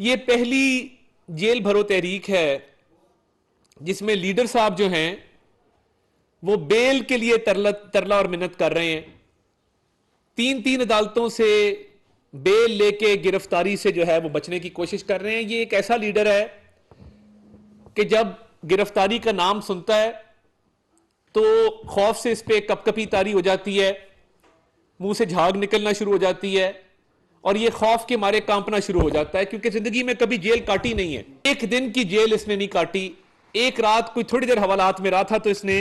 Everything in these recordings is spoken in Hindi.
ये पहली जेल भरो तहरीक है जिसमें लीडर साहब जो हैं वो बेल के लिए तरला और मिन्नत कर रहे हैं। तीन तीन अदालतों से बेल लेके गिरफ्तारी से जो है वो बचने की कोशिश कर रहे हैं। ये एक ऐसा लीडर है कि जब गिरफ्तारी का नाम सुनता है तो खौफ से इस पे कपकपी तारी हो जाती है, मुंह से झाग निकलना शुरू हो जाती है और ये खौफ के मारे कांपना शुरू हो जाता है, क्योंकि जिंदगी में कभी जेल काटी नहीं है। एक दिन की जेल इसने नहीं काटी। एक रात कोई थोड़ी देर हवालात में रहा था तो इसने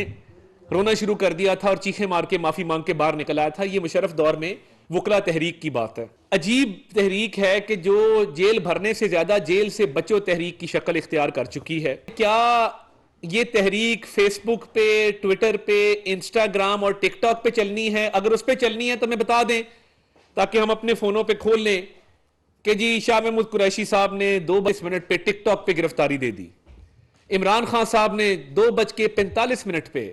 रोना शुरू कर दिया था और चीखें मार के माफी मांग के बाहर निकल आया था। ये मुशर्रफ दौर में वकला तहरीक की बात है। अजीब तहरीक है कि जो जेल भरने से ज्यादा जेल से बचो तहरीक की शक्ल इख्तियार कर चुकी है। क्या ये तहरीक फेसबुक पे, ट्विटर पे, इंस्टाग्राम और टिकटॉक पे चलनी है? अगर उस पे चलनी है तो हमें बता दें ताकि हम अपने फोनों पे खोल लें कि जी शाह महमूद कुरैशी साहब ने 2:20 पे टिकटॉक पे गिरफ्तारी दे दी, इमरान खान साहब ने 2:45 पे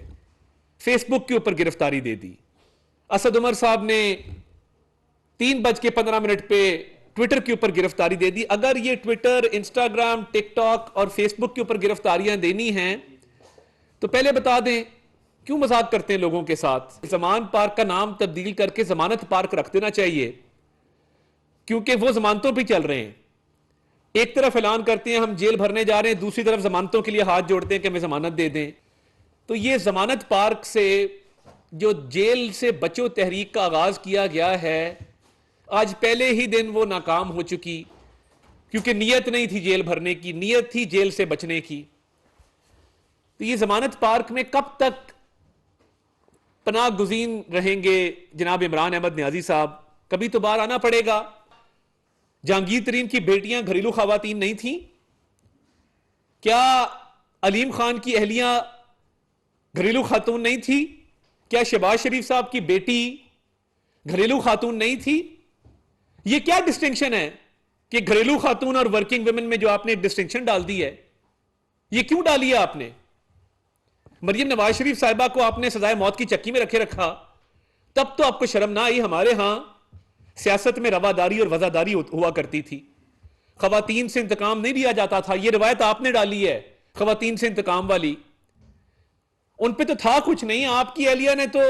फेसबुक के ऊपर गिरफ्तारी दे दी, असद उमर साहब ने 3:15 पे ट्विटर के ऊपर गिरफ्तारी दे दी। अगर ये ट्विटर, इंस्टाग्राम, टिकटॉक और फेसबुक के ऊपर गिरफ्तारियां देनी हैं तो पहले बता दें क्यों मजाक करते हैं लोगों के साथ। जमान पार्क का नाम तब्दील करके जमानत पार्क रख देना चाहिए, क्योंकि वो जमानतों पर चल रहे हैं। एक तरफ ऐलान करते हैं हम जेल भरने जा रहे हैं, दूसरी तरफ जमानतों के लिए हाथ जोड़ते हैं कि हमें जमानत दे दें। तो ये जमानत पार्क से जो जेल से बचो तहरीक का आगाज किया गया है, आज पहले ही दिन वो नाकाम हो चुकी, क्योंकि नीयत नहीं थी जेल भरने की, नीयत थी जेल से बचने की। तो ये जमानत पार्क में कब तक पनाह गुज़ीन रहेंगे जनाब इमरान अहमद नियाजी साहब? कभी तो बाहर आना पड़ेगा। जहांगीर तरीन की बेटियां घरेलू खवातीन नहीं थी? क्या अलीम खान की अहलियां घरेलू खातून नहीं थी? क्या शहबाज शरीफ साहब की बेटी घरेलू खातून नहीं थी? ये क्या डिस्टिंक्शन है कि घरेलू खातून और वर्किंग वुमेन में जो आपने डिस्टिंक्शन डाल दी है, ये क्यों डाली है आपने? मरियम नवाज शरीफ साहिबा को आपने सजाए मौत की चक्की में रखे रखा, तब तो आपको शर्म ना आई? हमारे यहां सियासत में रवादारी और वजादारी हुआ करती थी, खवातीन से इंतकाम नहीं लिया जाता था। यह रिवायत आपने डाली है खवातीन से इंतकाम वाली। उन पे तो था कुछ नहीं, आपकी अहलिया ने तो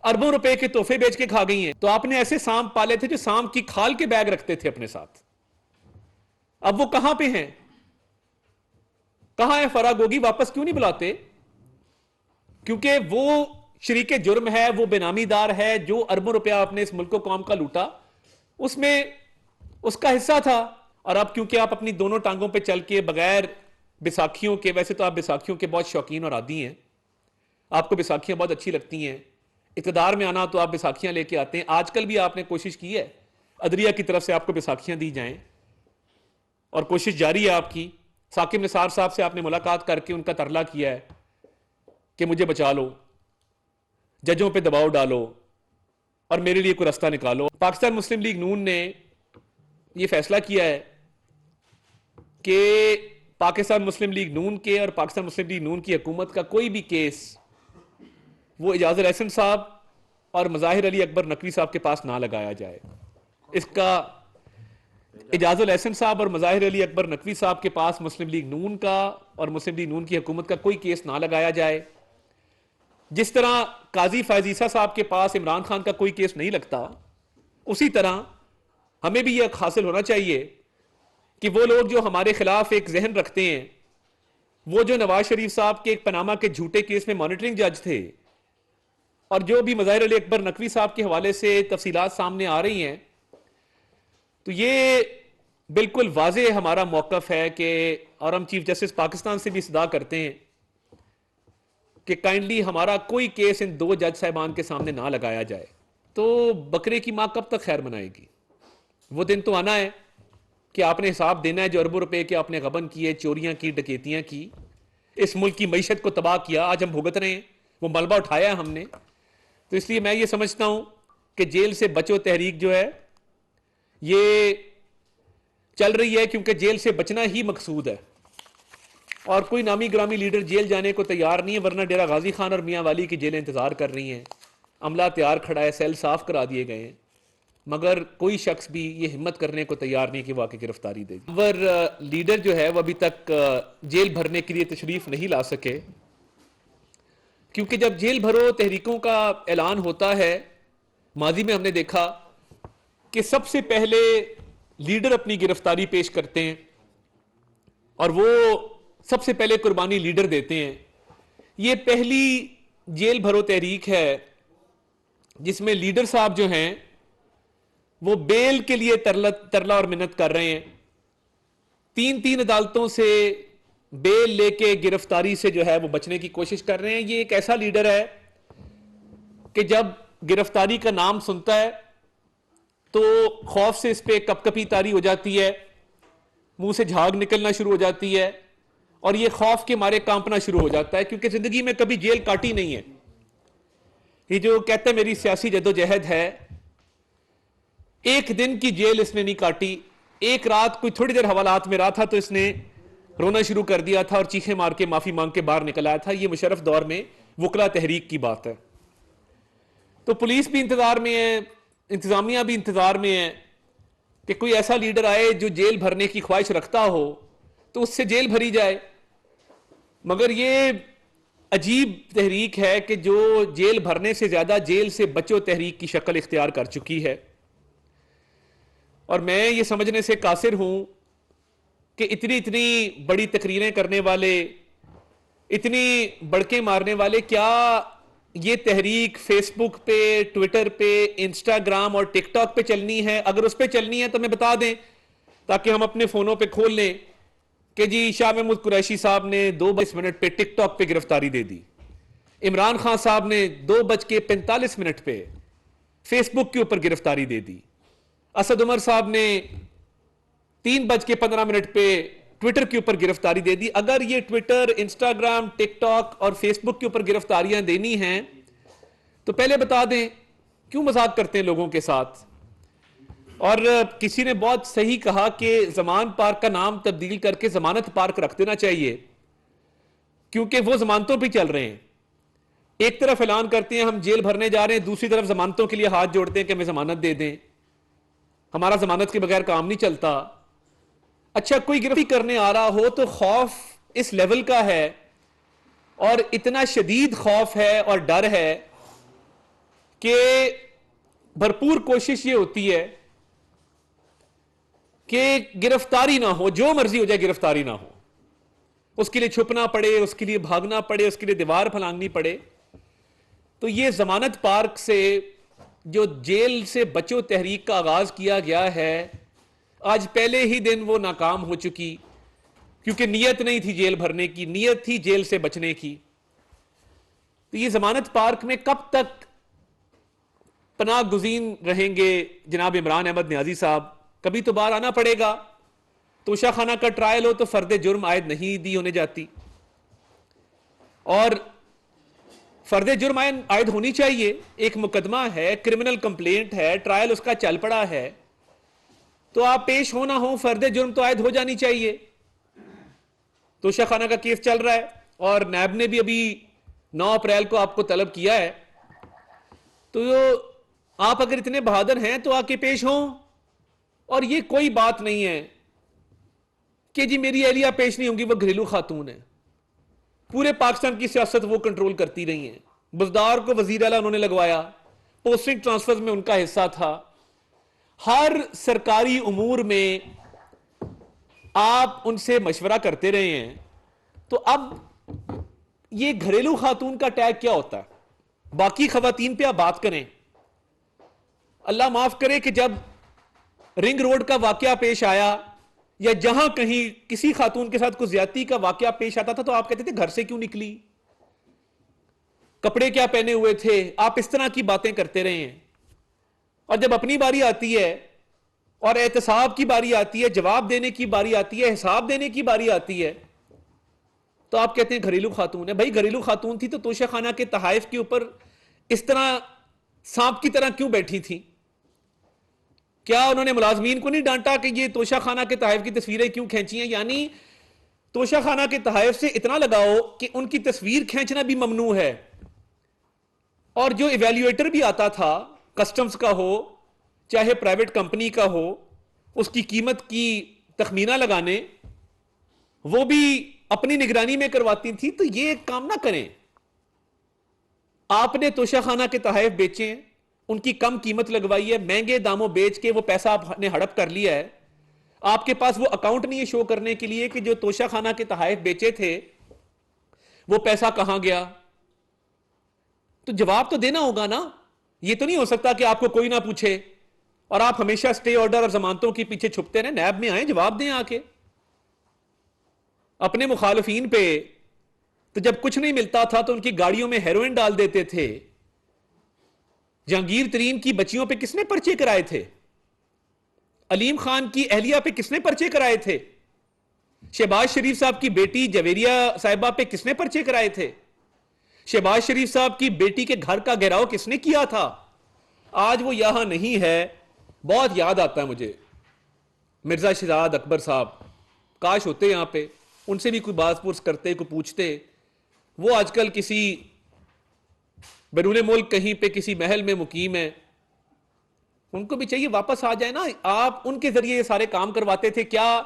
अरबों रुपए के तोहफे बेच के खा गई हैं। तो आपने ऐसे सांप पाले थे जो सांप की खाल के बैग रखते थे अपने साथ। अब वो कहां पे हैं? कहां है फराग होगी? वापस क्यों नहीं बुलाते? क्योंकि वो शरीके जुर्म है, वो बेनामीदार है। जो अरबों रुपया आपने इस मुल्क को कौम का लूटा, उसमें उसका हिस्सा था। और अब क्योंकि आप अपनी दोनों टांगों पे चल के बगैर बैसाखियों के, वैसे तो आप बैसाखियों के बहुत शौकीन और आदी हैं, आपको बैसाखियां बहुत अच्छी लगती हैं, इक़्तिदार में आना तो आप बैसाखियां लेके आते हैं। आजकल भी आपने कोशिश की है अदरिया की तरफ से आपको बैसाखियां दी जाएं, और कोशिश जारी है आपकी। साकिब निसार साहब से आपने मुलाकात करके उनका तरला किया है कि मुझे बचा लो, जजों पे दबाव डालो और मेरे लिए कोई रास्ता निकालो। पाकिस्तान मुस्लिम लीग नून ने यह फैसला किया है कि पाकिस्तान मुस्लिम लीग नून के और पाकिस्तान मुस्लिम लीग नून की हुकूमत का कोई भी केस वो इजाजुल एहसन साहब और मज़ाहिर अली अकबर नकवी साहब के पास ना लगाया जाए। इसका इजाजुल एहसन साहब और मज़ाहिर अली अकबर नकवी साहब के पास मुस्लिम लीग नून का और मुस्लिम लीग नून की हुकूमत का कोई केस ना लगाया जाए। जिस तरह काजी फैजीसा साहब के पास इमरान खान का कोई केस नहीं लगता, उसी तरह हमें भी यह हासिल होना चाहिए कि वो लोग जो हमारे खिलाफ एक जहन रखते हैं, वो जो नवाज शरीफ साहब के एक पनामा के झूठे केस में मॉनिटरिंग जज थे, और जो भी मज़ाहिर अली अकबर नकवी साहब के हवाले से तफसीलात सामने आ रही हैं, तो ये बिल्कुल वाज़े हमारा मौक़िफ़ है कि, और हम चीफ जस्टिस पाकिस्तान से भी सदा करते हैं कि काइंडली हमारा कोई केस इन दो जज साहिबान के सामने ना लगाया जाए। तो बकरे की माँ कब तक खैर मनाएगी? वो दिन तो आना है कि आपने हिसाब देना है जो अरबों रुपए के आपने गबन किए, चोरियां की, डकैतियां की, इस मुल्क की मईशत को तबाह किया। आज हम भुगत रहे हैं, वो मलबा उठाया है हमने। तो इसलिए मैं ये समझता हूं कि जेल से बचो तहरीक जो है ये चल रही है क्योंकि जेल से बचना ही मकसूद है, और कोई नामी ग्रामी लीडर जेल जाने को तैयार नहीं है, वरना डेरा गाजी खान और मियां वाली की जेलें इंतजार कर रही हैं। अमला तैयार खड़ा है, सेल साफ करा दिए गए हैं। मगर कोई शख्स भी ये हिम्मत करने को तैयार नहीं कि वो आके गिरफ्तारी देगी। पर लीडर जो है वो अभी तक जेल भरने के लिए तशरीफ नहीं ला सके, क्योंकि जब जेल भरो तहरीकों का ऐलान होता है, माजी में हमने देखा कि सबसे पहले लीडर अपनी गिरफ्तारी पेश करते हैं और वो सबसे पहले कुर्बानी लीडर देते हैं। ये पहली जेल भरो तहरीक है जिसमें लीडर साहब जो हैं वो बेल के लिए तरला और मिन्नत कर रहे हैं। 3 अदालतों से बेल लेके गिरफ्तारी से जो है वो बचने की कोशिश कर रहे हैं। ये एक ऐसा लीडर है कि जब गिरफ्तारी का नाम सुनता है तो खौफ से इस पे कपकपी तारी हो जाती है, मुंह से झाग निकलना शुरू हो जाती है और ये खौफ के मारे कांपना शुरू हो जाता है, क्योंकि जिंदगी में कभी जेल काटी नहीं है। ये जो कहते हैं मेरी सियासी जद्दोजहद है, एक दिन की जेल इसने नहीं काटी। एक रात कोई थोड़ी देर हवालात में रहा था तो इसने रोना शुरू कर दिया था और चीखें मार के माफी मांग के बाहर निकल आया था। ये मुशर्रफ दौर में वकला तहरीक की बात है। तो पुलिस भी इंतजार में है, इंतजामिया भी इंतजार में है कि कोई ऐसा लीडर आए जो जेल भरने की ख्वाहिश रखता हो तो उससे जेल भरी जाए। मगर ये अजीब तहरीक है कि जो जेल भरने से ज्यादा जेल से बचो तहरीक की शक्ल इख्तियार कर चुकी है। और मैं ये समझने से कासिर हूं कि इतनी इतनी बड़ी तकरीरें करने वाले, इतनी बड़के मारने वाले, क्या ये तहरीक फेसबुक पे, ट्विटर पे, इंस्टाग्राम और टिकटॉक पे चलनी है? अगर उस पे चलनी है तो मैं बता दें ताकि हम अपने फोनों पे खोल लें कि जी शाह महमूद कुरैशी साहब ने 2:20 पे टिकटॉक पे गिरफ्तारी दे दी, इमरान खान साहब ने 2:45 पे फेसबुक के ऊपर गिरफ्तारी दे दी, असद उमर साहब ने 3:15 पे ट्विटर के ऊपर गिरफ्तारी दे दी। अगर ये ट्विटर, इंस्टाग्राम, टिकटॉक और फेसबुक के ऊपर गिरफ्तारियां देनी हैं तो पहले बता दें, क्यों मजाक करते हैं लोगों के साथ? और किसी ने बहुत सही कहा कि जमान पार्क का नाम तब्दील करके जमानत पार्क रख देना चाहिए, क्योंकि वो जमानतों पर चल रहे हैं। एक तरफ ऐलान करते हैं हम जेल भरने जा रहे हैं, दूसरी तरफ जमानतों के लिए हाथ जोड़ते हैं कि हमें जमानत दे दें, हमारा जमानत के बगैर काम नहीं चलता। अच्छा, कोई गिरफ्तारी करने आ रहा हो तो खौफ इस लेवल का है और इतना शदीद खौफ है और डर है कि भरपूर कोशिश ये होती है कि गिरफ्तारी ना हो, जो मर्जी हो जाए गिरफ्तारी ना हो। उसके लिए छुपना पड़े, उसके लिए भागना पड़े, उसके लिए दीवार फलांगनी पड़े। तो ये जमानत पार्क से जो जेल से बचो तहरीक का आगाज किया गया है, आज पहले ही दिन वो नाकाम हो चुकी, क्योंकि नीयत नहीं थी जेल भरने की, नीयत थी जेल से बचने की। तो ये जमानत पार्क में कब तक पनाह गुज़ीन रहेंगे जनाब इमरान अहमद नियाजी साहब? कभी तो बाहर आना पड़ेगा। तोशा खाना का ट्रायल हो तो फर्द जुर्म आयद नहीं दी होने जाती, और फर्द जुर्म आयद होनी चाहिए। एक मुकदमा है, क्रिमिनल कंप्लेंट है, ट्रायल उसका चल पड़ा है, तो आप पेश हो ना हो, फर्द जुर्म तो आयद हो जानी चाहिए। तोशा खाना का केस चल रहा है और नैब ने भी अभी 9 अप्रैल को आपको तलब किया है। तो आप अगर इतने बहादुर हैं तो आके पेश हों। और ये कोई बात नहीं है कि जी मेरी एहलिया पेश नहीं होंगी, वो घरेलू खातून है। पूरे पाकिस्तान की सियासत वो कंट्रोल करती रही हैं। बुज़दार को वजीर आला उन्होंने लगवाया, पोस्टिंग ट्रांसफर में उनका हिस्सा था। हर सरकारी उमूर में आप उनसे मशवरा करते रहे हैं। तो अब ये घरेलू खातून का टैग क्या होता है? बाकी खवातीन पे आप बात करें। अल्लाह माफ करे कि जब रिंग रोड का वाकया पेश आया या जहां कहीं किसी खातून के साथ कुछ ज्यादती का वाकया पेश आता था तो आप कहते थे घर से क्यों निकली, कपड़े क्या पहने हुए थे, आप इस तरह की बातें करते रहे हैं। और जब अपनी बारी आती है और एहतसाब की बारी आती है, जवाब देने की बारी आती है, हिसाब देने की बारी आती है, तो आप कहते हैं घरेलू खातून है। भाई घरेलू खातून थी तो तोशा खाना के तहाइफ के ऊपर इस तरह सांप की तरह क्यों बैठी थी? क्या उन्होंने मुलाजमीन को नहीं डांटा कि ये तोशा खाना के तहाइफ की तस्वीरें क्यों खींची हैं? यानी तोशा खाना के तहाइफ से इतना लगाओ कि उनकी तस्वीर खींचना भी ममनू है। और जो इवेल्युएटर भी आता था, कस्टम्स का हो चाहे प्राइवेट कंपनी का हो, उसकी कीमत की तखमीना लगाने, वो भी अपनी निगरानी में करवाती थी। तो ये एक काम ना करें। आपने तोशाखाना के तहफ बेचे हैं, उनकी कम कीमत लगवाई है, महंगे दामों बेच के वो पैसा आपने हड़प कर लिया है। आपके पास वो अकाउंट नहीं है शो करने के लिए कि जो तोशाखाना के तहफ बेचे थे वो पैसा कहां गया। तो जवाब तो देना होगा ना। ये तो नहीं हो सकता कि आपको कोई ना पूछे और आप हमेशा स्टे ऑर्डर और जमानतों के पीछे छुपते रहे। नैब में आए, जवाब दें आके अपने मुखालफीन पे। तो जब कुछ नहीं मिलता था तो उनकी गाड़ियों में हेरोइन डाल देते थे। जहांगीर तरीन की बच्चियों पे किसने पर्चे कराए थे? अलीम खान की अहलिया पे किसने पर्चे कराए थे? शहबाज शरीफ साहब की बेटी जवेरिया साहिबा पे किसने पर्चे कराए थे? शहबाज शरीफ साहब की बेटी के घर का घेराव किसने किया था? आज वो यहां नहीं है। बहुत याद आता है मुझे मिर्जा शिजाद अकबर साहब, काश होते यहां पे, उनसे भी कोई बात पुरस करते, कोई पूछते। वो आजकल किसी बैरून मुल्क कहीं पे किसी महल में मुकीम है। उनको भी चाहिए वापस आ जाए ना। आप उनके जरिए ये सारे काम करवाते थे क्या?